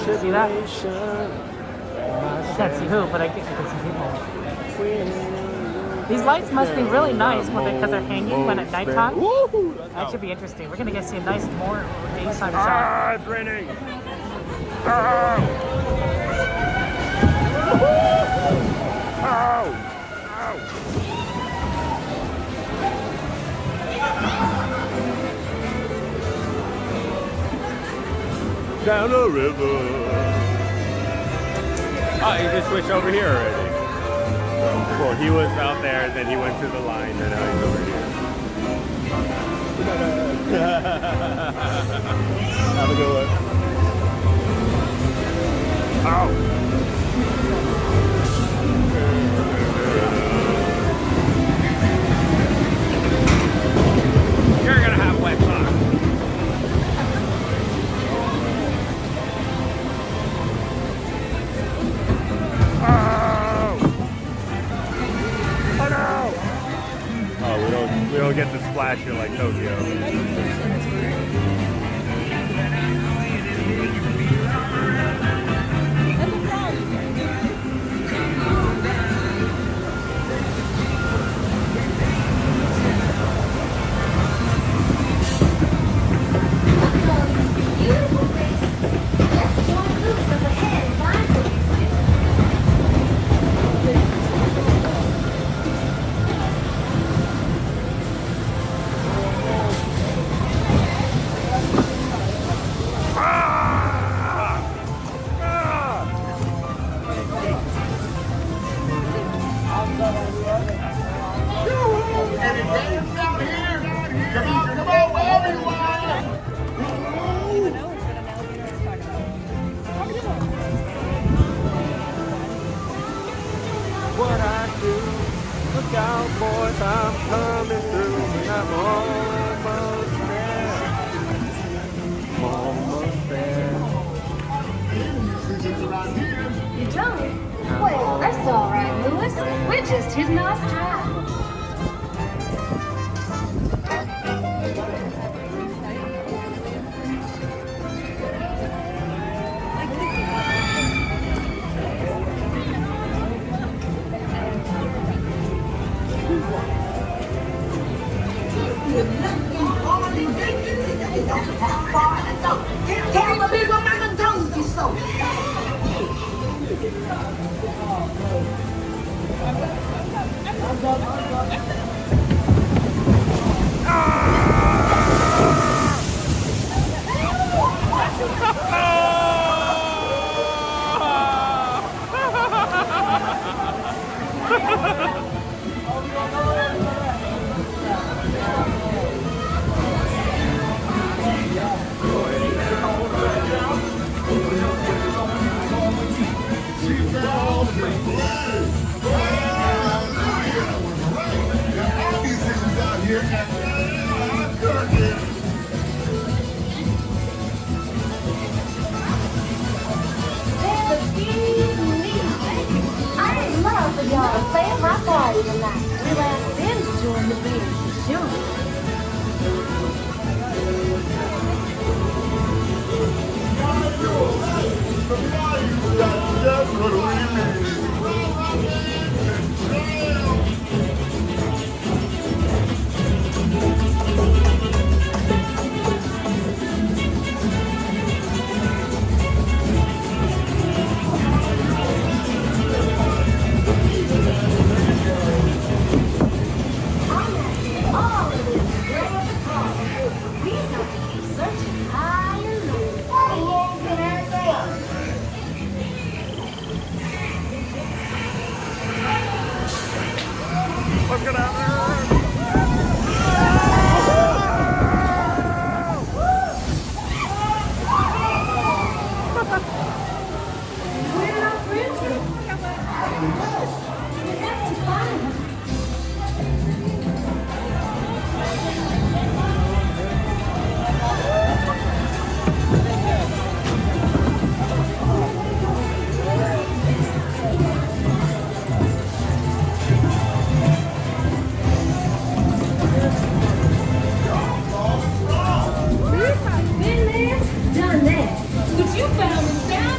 See that? I can't see who, but I can see people. These lights must be really nice because they're hanging when at nighttime. That should be interesting. We're gonna get to see a nice more daytime shot. Ah, it's raining. Down the river. Oh, you just switched over here already. Well, he was out there, then he went to the line, and now he's over here. Have a good one. Ow! You're gonna have wet socks. We don't get to splash here like Tokyo. What I do, look out boys, I'm coming through, and I'm almost there. Almost there. You don't? Well, that's all right, Louis. We're just hitting our stride.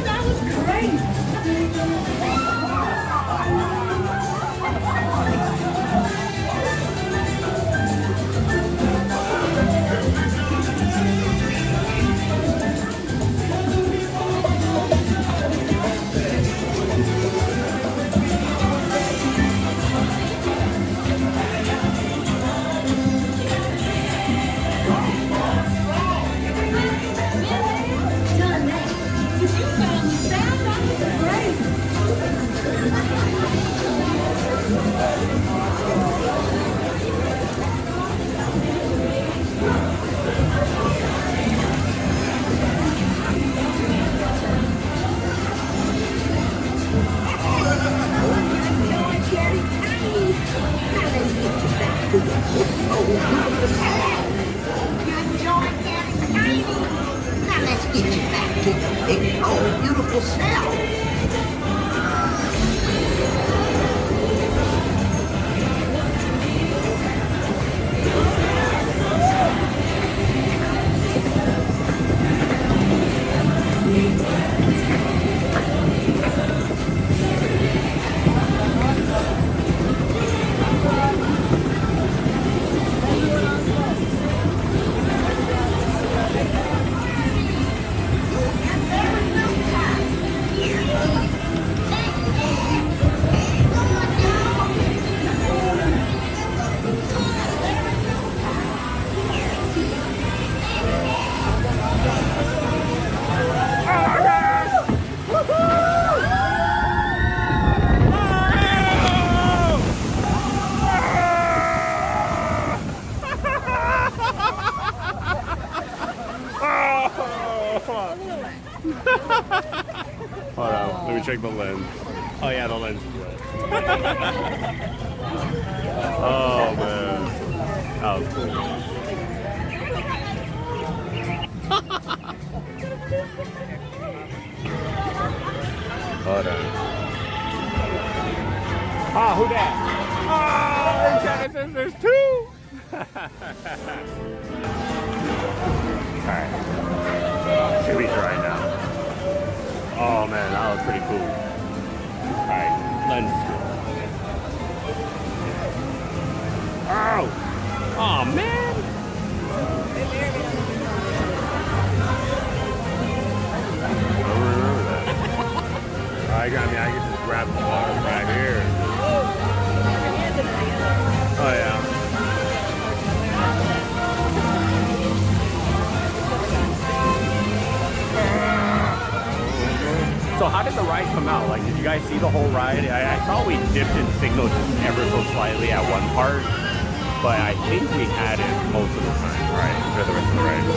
that was crazy. Done that. But you found the sound. That was crazy. Now let's get you back to your big, old, beautiful self. Hold on, let me check the lens. Oh yeah, the lens is red. Oh man, that was cool. Hold on. Ah, who that? Oh, Tiana says there's two. Alright. Should we try now? Oh man, that was pretty cool. Alright, lens. Oh! Oh man! I don't remember that. I can just grab the water right here. Oh yeah. So how did the ride come out? Like, did you guys see the whole ride? I thought we dipped in signal just ever so slightly at one part, but I think we had it most of the time. All right, enjoy the rest of the ride.